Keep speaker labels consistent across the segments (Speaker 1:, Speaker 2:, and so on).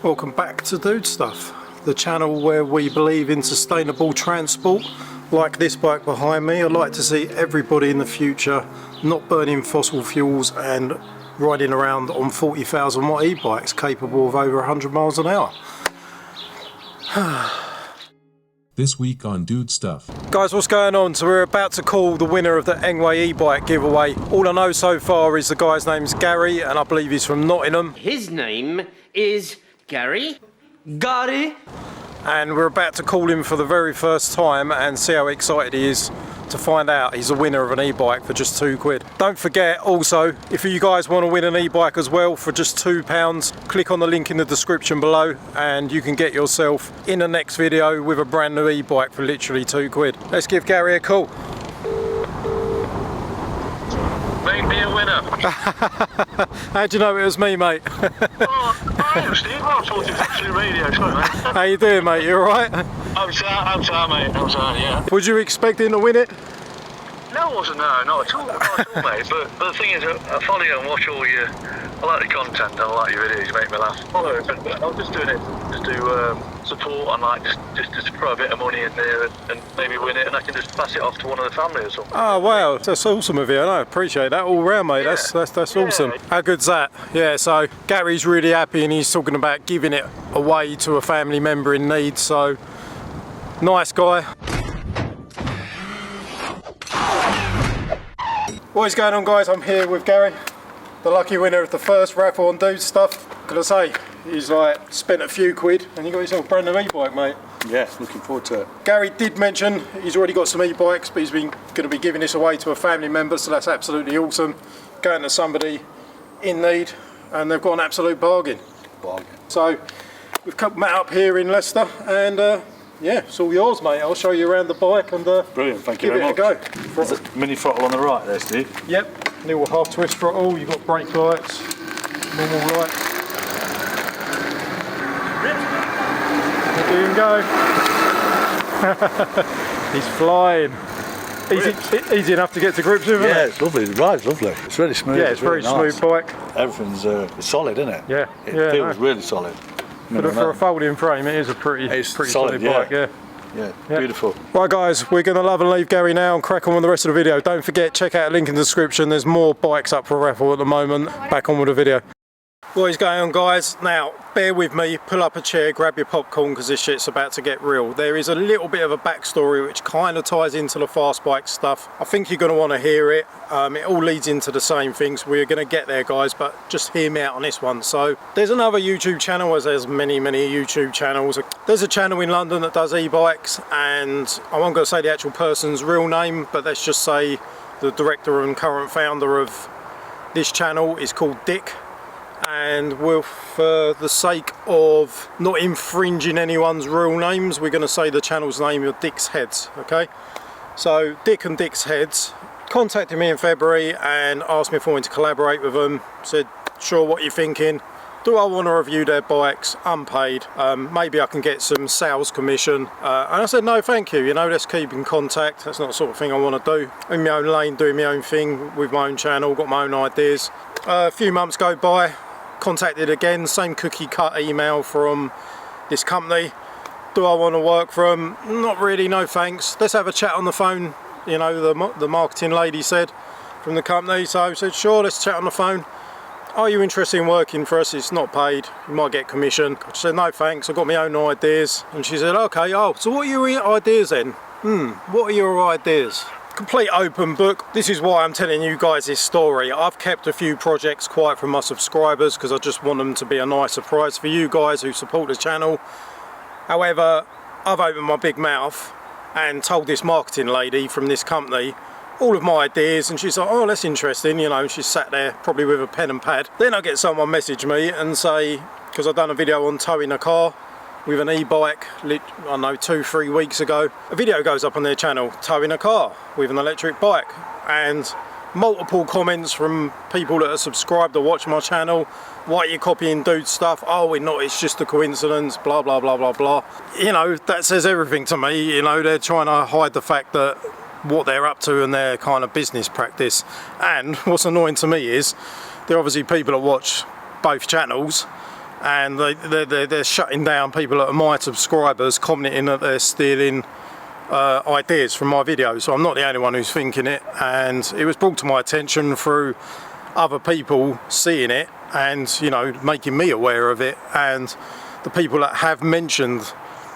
Speaker 1: Welcome back to Dude Stuff, the channel where we believe in sustainable transport. Like this bike behind me, I'd like to see everybody in the future not burning fossil fuels and riding around on 40,000 watt e-bikes capable of over 100 miles an hour.
Speaker 2: This week on Dude Stuff.
Speaker 1: Guys, what's going on? So we're about to call the winner of the ENQUIRIES e-bike giveaway. All I know so far is the guy's name's Gary, and I believe he's from Nottingham.
Speaker 3: His name is Gary. Gary.
Speaker 1: And we're about to call him for the very first time and see how excited he is to find out he's a winner of an e-bike for just £2. Don't forget also, if you guys want to win an e-bike as well for just £2, click on the link in the description below and you can get yourself in the next video with a brand new e-bike for literally £2. Let's give Gary a call.
Speaker 4: Make me a winner.
Speaker 1: How'd you know it was me, mate?
Speaker 4: Hi, Steve. I'm talking to radio. Sorry, mate.
Speaker 1: How you doing, mate? You alright?
Speaker 4: I'm sorry, mate. I'm sorry, yeah.
Speaker 1: Was you expecting to win it?
Speaker 4: No, I wasn't. No, not at all, mate. But the thing is, I follow you and watch all your. I like the content and I like your videos. You make me laugh. Follow it, but I'm just doing it just to support and like just to throw a bit of money in there and maybe win it, and I can just pass it off to one of the family or something.
Speaker 1: Oh wow, that's awesome of you. I appreciate that all round, mate.
Speaker 4: Yeah.
Speaker 1: That's awesome. How good's that? Yeah. So Gary's really happy, and he's talking about giving it away to a family member in need. So nice guy. What is going on, guys? I'm here with Gary, the lucky winner of the first raffle on Dude Stuff. Can I say, he's like spent a few quid and you got yourself a brand new e-bike, mate.
Speaker 5: Yeah, looking forward to it.
Speaker 1: Gary did mention he's already got some e-bikes, but he's going to be giving this away to a family member, so that's absolutely awesome. Going to somebody in need, and they've got an absolute bargain. So we've met up here in Leicester, and yeah, it's all yours, mate. I'll show you around the bike and
Speaker 5: brilliant, thank you
Speaker 1: give
Speaker 5: very
Speaker 1: it
Speaker 5: much.
Speaker 1: a go.
Speaker 5: There's a mini throttle on the right there, Steve.
Speaker 1: Yep, little half twist throttle. You've got brake lights, normal lights. There you go. He's flying. Easy enough to get to grips with, isn't it?
Speaker 5: Yeah, it's lovely. The ride's lovely. It's really smooth.
Speaker 1: Yeah, it's very
Speaker 5: really
Speaker 1: smooth bike.
Speaker 5: Everything's solid, isn't it?
Speaker 1: Yeah,
Speaker 5: It
Speaker 1: yeah,
Speaker 5: feels really solid.
Speaker 1: But for a folding frame, it is a pretty solid bike. Yeah.
Speaker 5: Yeah, beautiful.
Speaker 1: Right, guys, we're going to love and leave Gary now and crack on with the rest of the video. Don't forget, check out the link in the description. There's more bikes up for raffle at the moment. Back on with the video. What is going on, guys? Now, bear with me, pull up a chair, grab your popcorn, because this shit's about to get real. There is a little bit of a backstory which kind of ties into the fast bike stuff. I think you're going to want to hear it. It all leads into the same things. We're going to get there, guys, but just hear me out on this one. So there's another YouTube channel, as there's many YouTube channels. There's a channel in London that does e-bikes, and I won't go say the actual person's real name, but let's just say the director and current founder of this channel is called Dick. And for the sake of not infringing anyone's real names, we're going to say the channel's name of Dick's Heads, okay? So Dick and Dick's Heads contacted me in February and asked me if I wanted to collaborate with them. Said, sure, what are you thinking? Do I want to review their bikes unpaid? Maybe I can get some sales commission. And I said, no, thank you. You know, let's keep in contact. That's not the sort of thing I want to do. In my own lane, doing my own thing with my own channel, got my own ideas. A few months go by. Contacted again, same cookie cut email from this company. Do I want to work for them? Not really, no thanks. Let's have a chat on the phone, you know, the marketing lady said from the company. So I said, sure, let's chat on the phone. Are you interested in working for us? It's not paid, you might get commission. I said, no thanks, I've got my own ideas. And she said, okay, oh, so what are your ideas then? What are your ideas? Complete open book. This is why I'm telling you guys this story. I've kept a few projects quiet from my subscribers because I just want them to be a nice surprise for you guys who support the channel. However, I've opened my big mouth and told this marketing lady from this company all of my ideas, and she's like, oh, that's interesting, you know, and she sat there probably with a pen and pad. Then I get someone message me and say, because I've done a video on towing a car with an e-bike, I don't know, 2-3 weeks ago. A video goes up on their channel, towing a car with an electric bike, and multiple comments from people that are subscribed or watch my channel. Why are you copying Dude Stuff? Oh, we're not, it's just a coincidence, blah, blah, blah, blah, blah. You know, that says everything to me. You know, they're trying to hide the fact that what they're up to and their kind of business practice. And what's annoying to me is, there are obviously people that watch both channels, and they're shutting down people that are my subscribers, commenting that they're stealing ideas from my videos. So I'm not the only one who's thinking it, and it was brought to my attention through other people seeing it and, you know, making me aware of it, and the people that have mentioned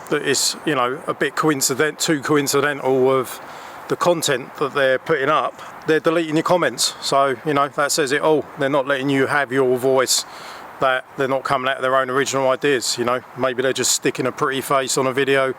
Speaker 1: that it's, you know, a bit too coincidental of the content that they're putting up, they're deleting your comments. So, you know, that says it all. They're not letting you have your voice, that they're not coming out of their own original ideas. You know, maybe they're just sticking a pretty face on a video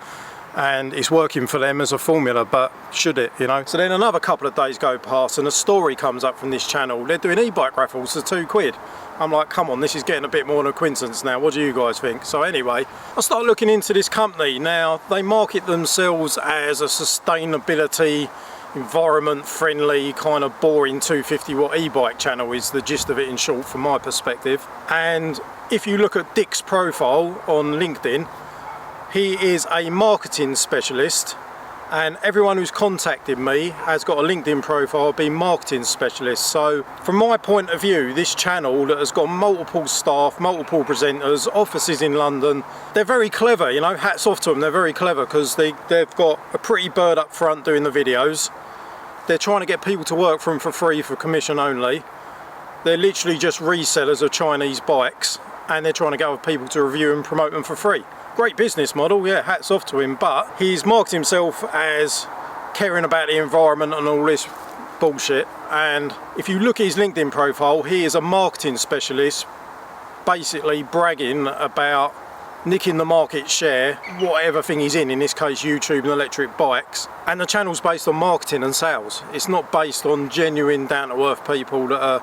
Speaker 1: and it's working for them as a formula, but should it, you know? So then another couple of days go past and a story comes up from this channel. They're doing e-bike raffles for £2. I'm like, come on, this is getting a bit more than a coincidence now. What do you guys think? So anyway, I start looking into this company. Now, they market themselves as a sustainability, environment friendly, kind of boring 250 watt e-bike channel is the gist of it in short from my perspective. And if you look at Dick's profile on LinkedIn, he is a marketing specialist, and everyone who's contacted me has got a LinkedIn profile being marketing specialist. So from my point of view, this channel that has got multiple staff, multiple presenters, offices in London, they're very clever, you know, hats off to them. They're very clever because they've got a pretty bird up front doing the videos. They're trying to get people to work for them for free, for commission only. They're literally just resellers of Chinese bikes, and they're trying to get other people to review and promote them for free. Great business model, yeah, hats off to him, but he's marketed himself as caring about the environment and all this bullshit. And if you look at his LinkedIn profile, he is a marketing specialist, basically bragging about nicking the market share, whatever thing he's in this case YouTube and electric bikes. And the channel's based on marketing and sales. It's not based on genuine down-to-earth people that are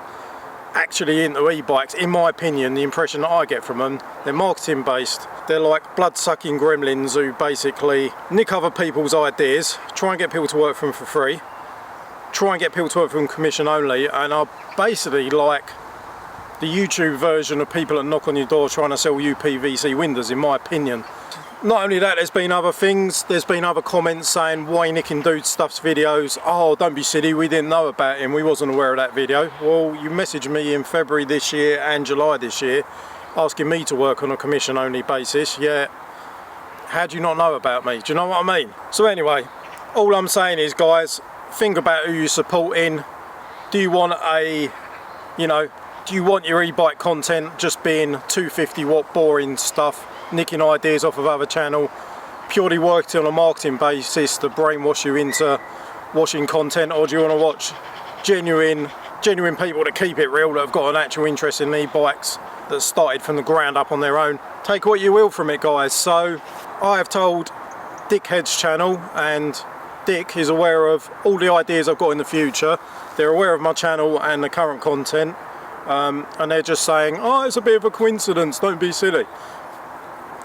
Speaker 1: actually into e-bikes. In my opinion, the impression that I get from them, they're marketing based. They're like blood-sucking gremlins who basically nick other people's ideas, try and get people to work for them for free, try and get people to work for them commission only, and are basically like the YouTube version of people that knock on your door trying to sell you PVC windows, in my opinion. Not only that, there's been other things. There's been other comments saying, why you nicking Dude Stuff's videos? Oh, don't be silly, we didn't know about him, we wasn't aware of that video. Well, you messaged me in February this year and July this year asking me to work on a commission only basis. Yeah, how do you not know about me? Do you know what I mean? So anyway, all I'm saying is, guys, think about who you're supporting. Do you want do you want your e-bike content just being 250 watt boring stuff, nicking ideas off of other channel, purely working on a marketing basis to brainwash you into watching content, or do you want to watch genuine people that keep it real, that have got an actual interest in e-bikes, that started from the ground up on their own? Take what you will from it, guys. So I have told Dickhead's channel, and Dick is aware of all the ideas I've got in the future. They're aware of my channel and the current content, and they're just saying, oh, it's a bit of a coincidence, don't be silly.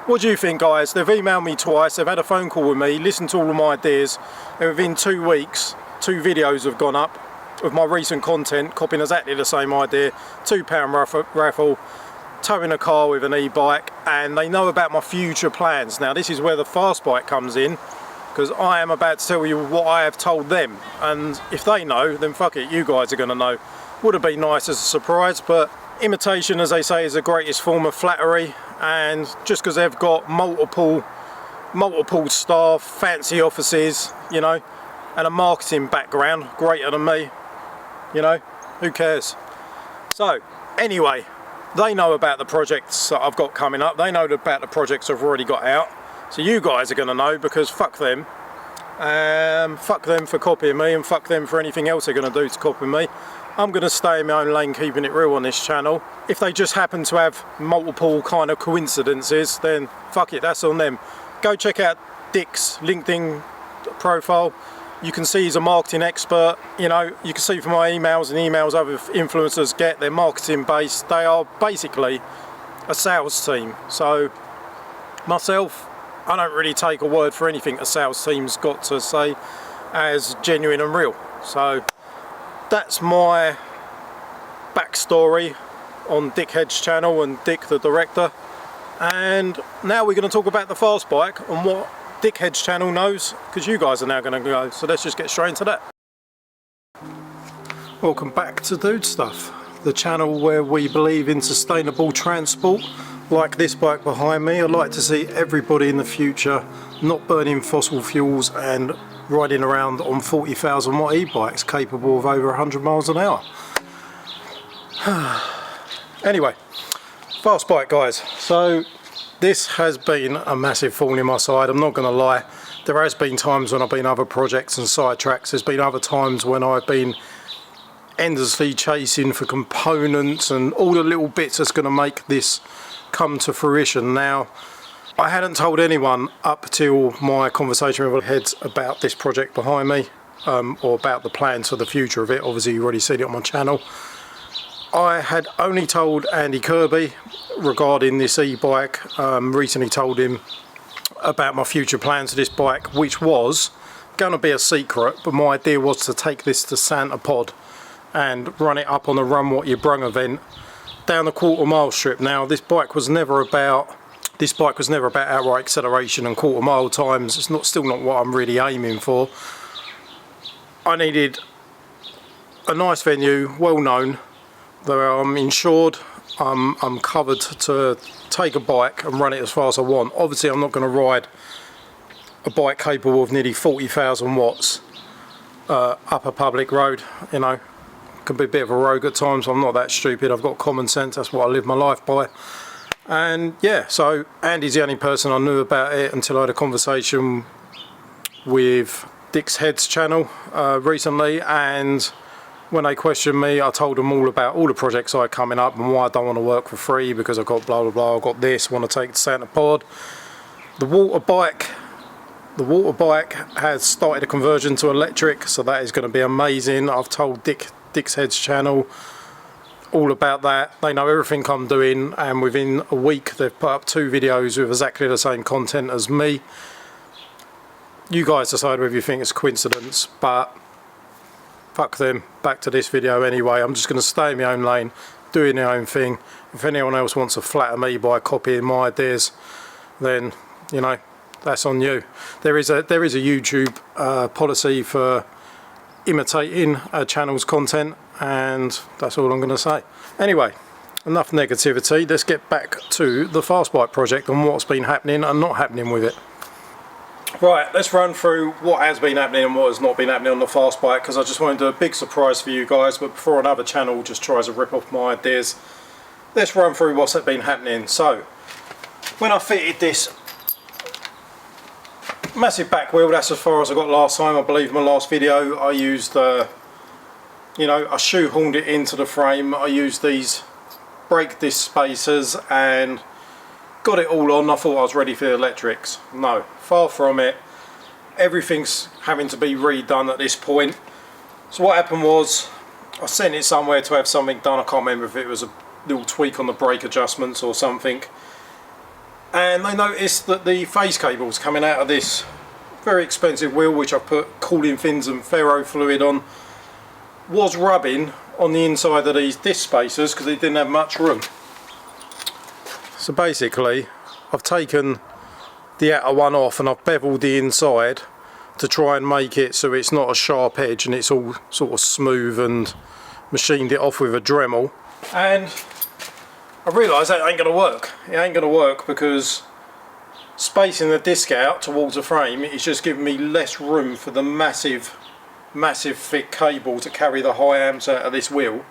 Speaker 1: What do you think, guys? They've emailed me twice, they've had a phone call with me, listened to all of my ideas, and within 2 weeks 2 videos have gone up of my recent content copying exactly the same idea. £2 raffle, towing a car with an e-bike, and they know about my future plans. Now this is where the fast bike comes in, because I am about to tell you what I have told them, and if they know, then fuck it, you guys are going to know. Would have been nice as a surprise, but imitation, as they say, is the greatest form of flattery. And just because they've got multiple staff, fancy offices, you know, and a marketing background greater than me, you know, who cares? So anyway, they know about the projects that I've got coming up, they know about the projects I've already got out, so you guys are going to know, because fuck them. Fuck them for copying me, and fuck them for anything else they're going to do to copy me. I'm going to stay in my own lane, keeping it real on this channel. If they just happen to have multiple kind of coincidences, then fuck it, that's on them. Go check out Dick's LinkedIn profile. You can see he's a marketing expert. You know, you can see from my emails and emails other influencers get, they're marketing based. They are basically a sales team. So myself, I don't really take a word for anything a sales team's got to say as genuine and real. So that's my backstory on Dickhead's channel and Dick the director. And now we're going to talk about the fast bike and what Dickhead's channel knows, because you guys are now going to go. So let's just get straight into that. Welcome back to Dude Stuff. the channel where we believe in sustainable transport, like this bike behind me. I'd like to see everybody in the future not burning fossil fuels and riding around on 40,000 watt e-bikes capable of over 100 miles an hour. Anyway, fast bike guys, so this has been a massive thorn in my side, I'm not going to lie. There has been times when I've been other projects and sidetracks, there's been other times when I've been endlessly chasing for components and all the little bits that's going to make this come to fruition. Now, I hadn't told anyone up till my conversation with heads about this project behind me, or about the plans for the future of it. Obviously you've already seen it on my channel. I had only told Andy Kirby regarding this e-bike, recently told him about my future plans for this bike, which was going to be a secret, but my idea was to take this to Santa Pod and run it up on the Run What You Brung event down the quarter-mile strip. Now this bike was never about outright acceleration and quarter-mile times. It's still not what I'm really aiming for. I needed a nice venue, well known, that I'm insured, I'm covered to take a bike and run it as far as I want. Obviously I'm not going to ride a bike capable of nearly 40,000 watts up a public road, you know. Can be a bit of a rogue at times. I'm not that stupid, I've got common sense, that's what I live my life by. And yeah, so Andy's the only person I knew about it until I had a conversation with Dick's Heads channel recently, and when they questioned me, I told them all about all the projects I had coming up and why I don't want to work for free, because I've got blah blah blah, I've got this, want to take to Santa Pod. The water bike has started a conversion to electric, so that is going to be amazing. I've told Dick's Heads channel all about that. They know everything I'm doing, and within a week they've put up 2 videos with exactly the same content as me. You guys decide whether you think it's coincidence, but fuck them, back to this video anyway. I'm just going to stay in my own lane, doing my own thing. If anyone else wants to flatter me by copying my ideas, then, you know, that's on you. There is a YouTube policy for imitating a channel's content, and that's all I'm going to say. Anyway, enough negativity, let's get back to the fast bike project and what's been happening and not happening with it. Right, let's run through what has been happening and what has not been happening on the fast bike, because I just wanted to do a big surprise for you guys, but before another channel just tries to rip off my ideas, let's run through what's been happening. So, when I fitted this massive back wheel, that's as far as I got last time. I believe in my last video I used, you know, I shoehorned it into the frame. I used these brake disc spacers and got it all on. I thought I was ready for the electrics. No, far from it. Everything's having to be redone at this point. So what happened was, I sent it somewhere to have something done. I can't remember if it was a little tweak on the brake adjustments or something. And they noticed that the phase cables coming out of this very expensive wheel, which I put cooling fins and ferro fluid on, was rubbing on the inside of these disc spacers because it didn't have much room. So basically I've taken the outer one off and I've beveled the inside to try and make it so it's not a sharp edge and it's all sort of smooth, and machined it off with a Dremel. And I realised that ain't going to work. It ain't going to work because spacing the disc out towards the frame is just giving me less room for the massive thick cable to carry the high amps out of this wheel,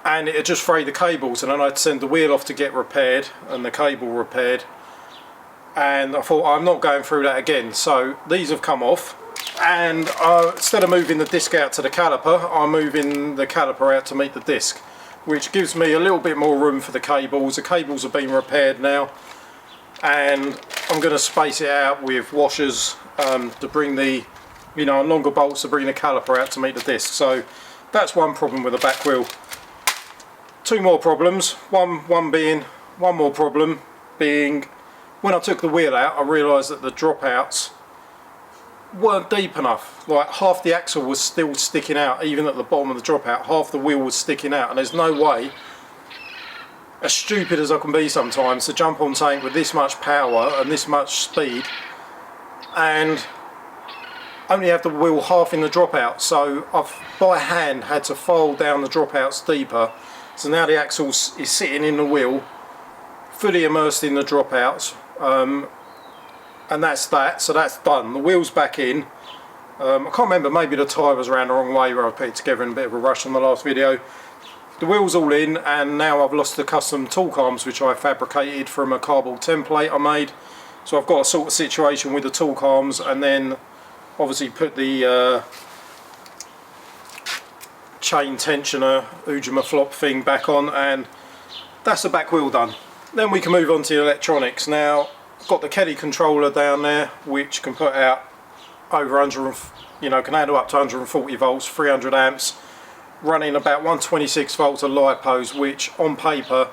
Speaker 1: and it just frayed the cables, and then I'd send the wheel off to get repaired and the cable repaired, and I thought I'm not going through that again. So these have come off, and instead of moving the disc out to the caliper, I'm moving the caliper out to meet the disc, which gives me a little bit more room for the cables. The cables have been repaired now, and I'm going to space it out with washers to bring the, you know, longer bolts to bring the caliper out to meet the disc. So that's one problem with the back wheel. 2 more problems. One more problem being, when I took the wheel out, I realised that the dropouts weren't deep enough. Like, half the axle was still sticking out, even at the bottom of the dropout. Half the wheel was sticking out, and there's no way, as stupid as I can be sometimes, to jump on something with this much power and this much speed and only have the wheel half in the dropout, so I've by hand had to file down the dropouts deeper. So now the axle is sitting in the wheel, fully immersed in the dropouts, and that's that. So that's done. The wheel's back in. I can't remember, maybe the tyre was around the wrong way where I put it together in a bit of a rush in the last video. The wheel's all in, and now I've lost the custom torque arms which I fabricated from a cardboard template I made. So I've got a sort of situation with the torque arms, and then obviously put the chain tensioner Ujima flop thing back on, and that's the back wheel done. Then we can move on to the electronics. Now I've got the Kelly controller down there which can put out over 100, can handle up to 140 volts, 300 amps, running about 126 volts of lipos, which on paper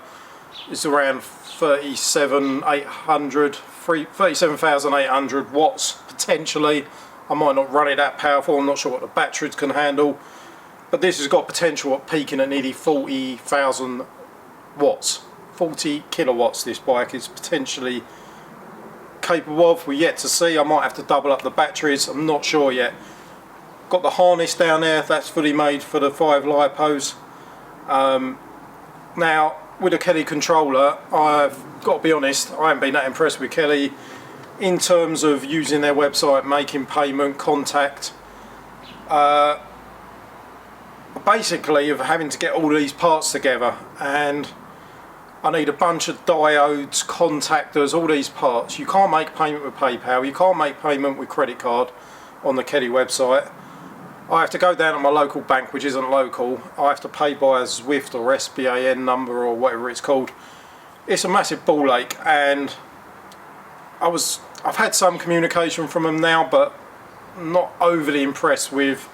Speaker 1: is around 37,800 watts potentially. I might not run it that powerful, I'm not sure what the batteries can handle, but this has got potential at peaking at nearly 40,000 watts. 40 kilowatts this bike is potentially capable of. We're yet to see. I might have to double up the batteries, I'm not sure yet. Got the harness down there, that's fully made for the 5 lipos. Now with the Kelly controller, I've got to be honest, I haven't been that impressed with Kelly in terms of using their website, making payment, contact, basically of having to get all these parts together, and I need a bunch of diodes, contactors, all these parts. You can't make payment with PayPal, you can't make payment with credit card on the Kelly website. I have to go down to my local bank, which isn't local. I have to pay by a Zwift or SBAN number or whatever it's called. It's a massive ball ache, and I've had some communication from them now, but not overly impressed with.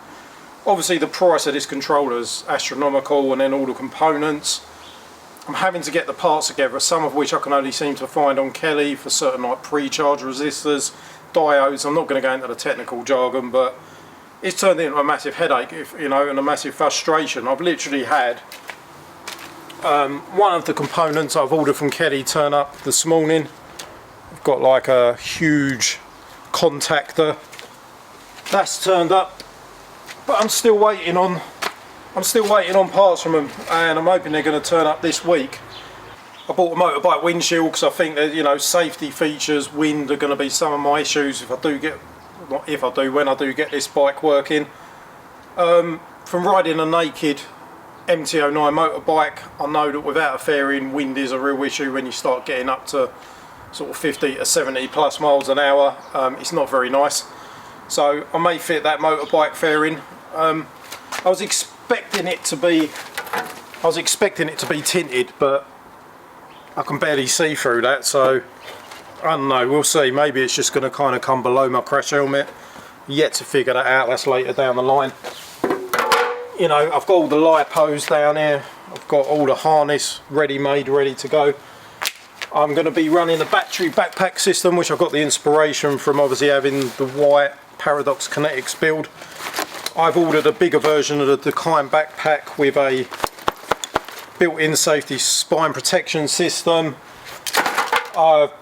Speaker 1: Obviously the price of this controller is astronomical, and then all the components. I'm having to get the parts together, some of which I can only seem to find on Kelly for certain, like pre-charge resistors, diodes. I'm not going to go into the technical jargon, but it's turned into a massive headache, and a massive frustration. I've literally had one of the components I've ordered from Kelly turn up this morning. I've got like a huge contactor that's turned up, but I'm still waiting on parts from them, and I'm hoping they're going to turn up this week. I bought a motorbike windshield because I think that safety features, wind are going to be some of my issues when I do get this bike working. From riding a naked MT-09 motorbike, I know that without a fairing, wind is a real issue when you start getting up to sort of 50 to 70 plus miles an hour. It's not very nice, so I may fit that motorbike fairing. I was expecting it to be tinted, but I can barely see through that, so I don't know, we'll see. Maybe it's just going to kind of come below my crash helmet. Yet to figure that out, that's later down the line. I've got all the lipos down here, I've got all the harness ready-made, ready to go. I'm going to be running the battery backpack system, which I've got the inspiration from obviously having the white Paradox Kinetics build. I've ordered a bigger version of the Decline backpack with a built-in safety spine protection system. I've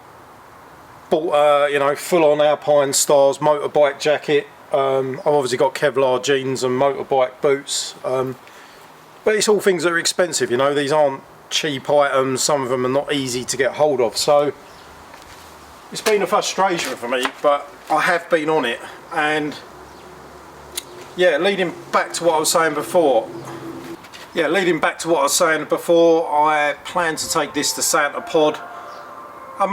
Speaker 1: bought full-on Alpine Stars motorbike jacket. I've obviously got Kevlar jeans and motorbike boots, but it's all things that are expensive. These aren't cheap items, some of them are not easy to get hold of, so it's been a frustration for me, but I have been on it. And yeah, leading back to what I was saying before, I plan to take this to Santa Pod. I'm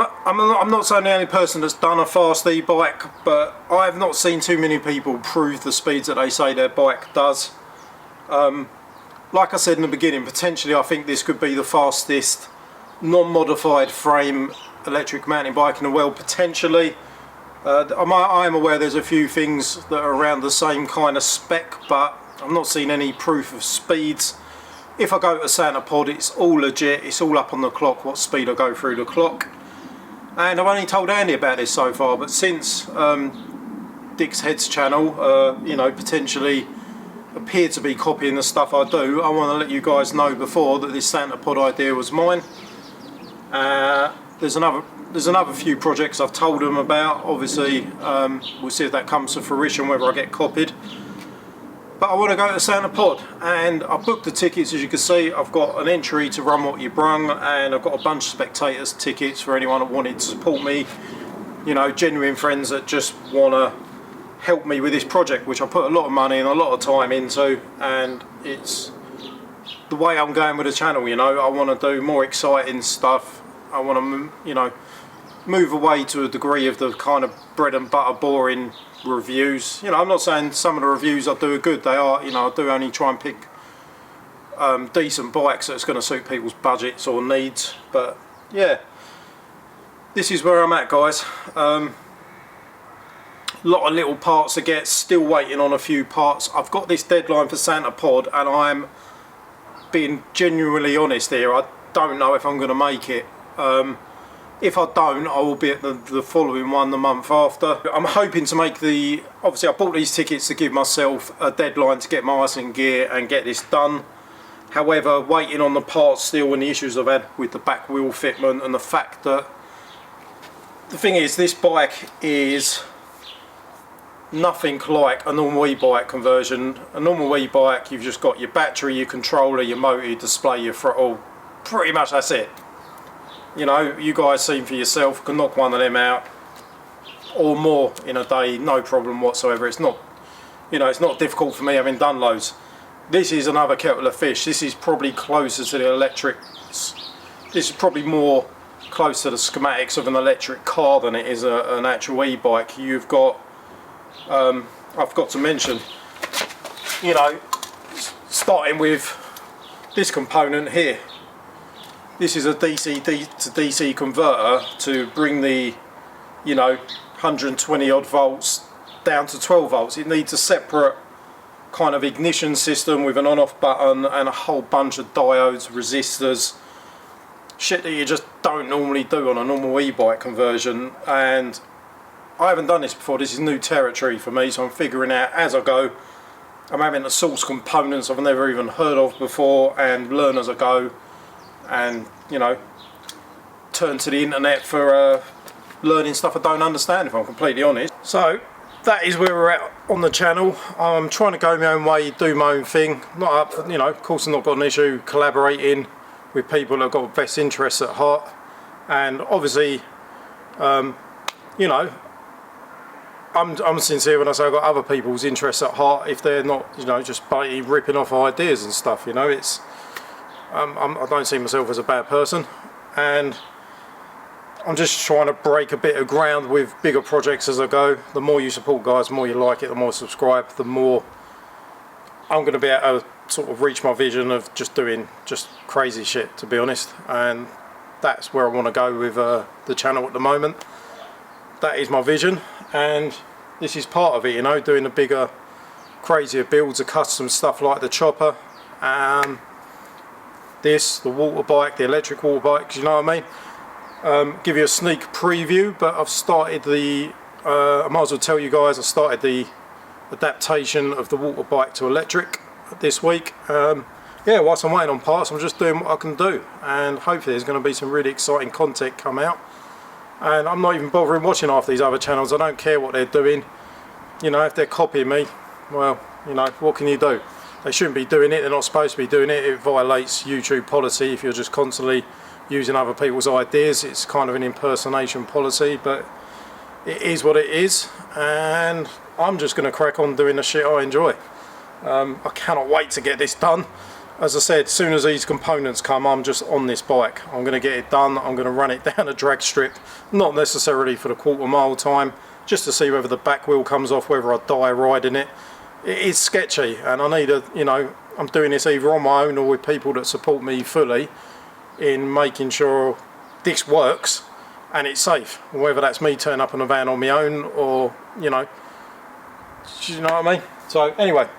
Speaker 1: not saying the only person that's done a fast e-bike, but I have not seen too many people prove the speeds that they say their bike does. Like I said in the beginning, potentially I think this could be the fastest non-modified frame electric mountain bike in the world, potentially. I am aware there's a few things that are around the same kind of spec, but I've not seen any proof of speeds. If I go to Santa Pod, it's all legit, it's all up on the clock what speed I go through the clock. And I've only told Andy about this so far, but since Dick's Heads channel potentially appeared to be copying the stuff I do, I want to let you guys know before that this Santa Pod idea was mine. There's another there's another few projects I've told them about. Obviously, we'll see if that comes to fruition, whether I get copied. But I want to go to Santa Pod, and I booked the tickets. As you can see, I've got an entry to Run What You Brung, and I've got a bunch of spectators tickets for anyone that wanted to support me. You know, genuine friends that just want to help me with this project, which I put a lot of money and a lot of time into, and it's the way I'm going with the channel. You know, I want to do more exciting stuff. I want to, you know, move away to a degree of the kind of bread and butter boring reviews. You know, I'm not saying some of the reviews I do are good. They are, you know, I do only try and pick decent bikes that's going to suit people's budgets or needs. But yeah, this is where I'm at, guys. Lot of little parts to get, still waiting on a few parts. I've got this deadline for Santa Pod, and I'm being genuinely honest here. I don't know if I'm going to make it. If I don't, I will be at the following one the month after. I'm hoping to make the, obviously I bought these tickets to give myself a deadline to get my ice in gear and get this done. However, waiting on the parts still, and the issues I've had with the back wheel fitment, and the fact that the thing is, this bike is nothing like a normal e-bike conversion. A normal e-bike, you've just got your battery, your controller, your motor, your display, your throttle. Pretty much that's it. You know, you guys seen for yourself, can knock one of them out or more in a day, no problem whatsoever. It's not, you know, it's not difficult for me having done loads. This is another kettle of fish. This is probably closer to the electrics. This is probably more close to the schematics of an electric car than it is an actual e-bike. You've got, I've got to mention, you know, starting with this component here. This is a DC to DC converter to bring the, you know, 120 odd volts down to 12 volts. It needs a separate kind of ignition system with an on-off button and a whole bunch of diodes, resistors, shit that you just don't normally do on a normal e-bike conversion. And I haven't done this before. This is new territory for me, so I'm figuring out as I go. I'm having to source components I've never even heard of before and learn as I go. And, you know, turn to the internet for learning stuff I don't understand, if I'm completely honest. So that is where we're at on the channel. I'm trying to go my own way, do my own thing. Not up for, you know, of course I've not got an issue collaborating with people that have got best interests at heart. And obviously, you know, I'm sincere when I say I've got other people's interests at heart, if they're not, you know, just basically ripping off ideas and stuff. You know, it's I don't see myself as a bad person, and I'm just trying to break a bit of ground with bigger projects as I go. The more you support, guys, the more you like it, the more subscribe, the more I'm going to be able to sort of reach my vision of just doing just crazy shit, to be honest. And that's where I want to go with the channel at the moment. That is my vision, and this is part of it, you know, doing the bigger, crazier builds of custom stuff like the chopper, this, the water bike, the electric water bikes, you know what I mean? Give you a sneak preview, but I've started the, I might as well tell you guys, I started the adaptation of the water bike to electric this week. Yeah, whilst I'm waiting on parts, I'm just doing what I can do, and hopefully there's going to be some really exciting content come out. And I'm not even bothering watching half these other channels. I don't care what they're doing. You know, if they're copying me, well, you know, what can you do? They shouldn't be doing it, they're not supposed to be doing it. It violates YouTube policy if you're just constantly using other people's ideas. It's kind of an impersonation policy, but it is what it is, and I'm just going to crack on doing the shit I enjoy. I cannot wait to get this done. As I said, as soon as these components come, I'm just on this bike. I'm going to get it done. I'm going to run it down a drag strip, not necessarily for the quarter-mile time, just to see whether the back wheel comes off, whether I die riding it. It is sketchy, and I need a, you know, I'm doing this either on my own or with people that support me fully in making sure this works and it's safe. Whether that's me turning up in a van on my own, or, you know what I mean? So anyway,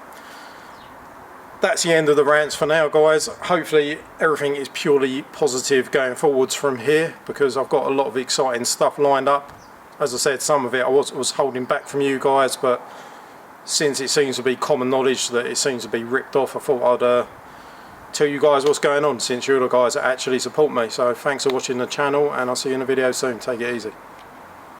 Speaker 1: that's the end of the rants for now, guys. Hopefully everything is purely positive going forwards from here, because I've got a lot of exciting stuff lined up. As I said, some of it I was holding back from you guys, but since it seems to be common knowledge that it seems to be ripped off, I thought I'd tell you guys what's going on, since you're the guys that actually support me. So thanks for watching the channel, and I'll see you in the video soon. Take it easy.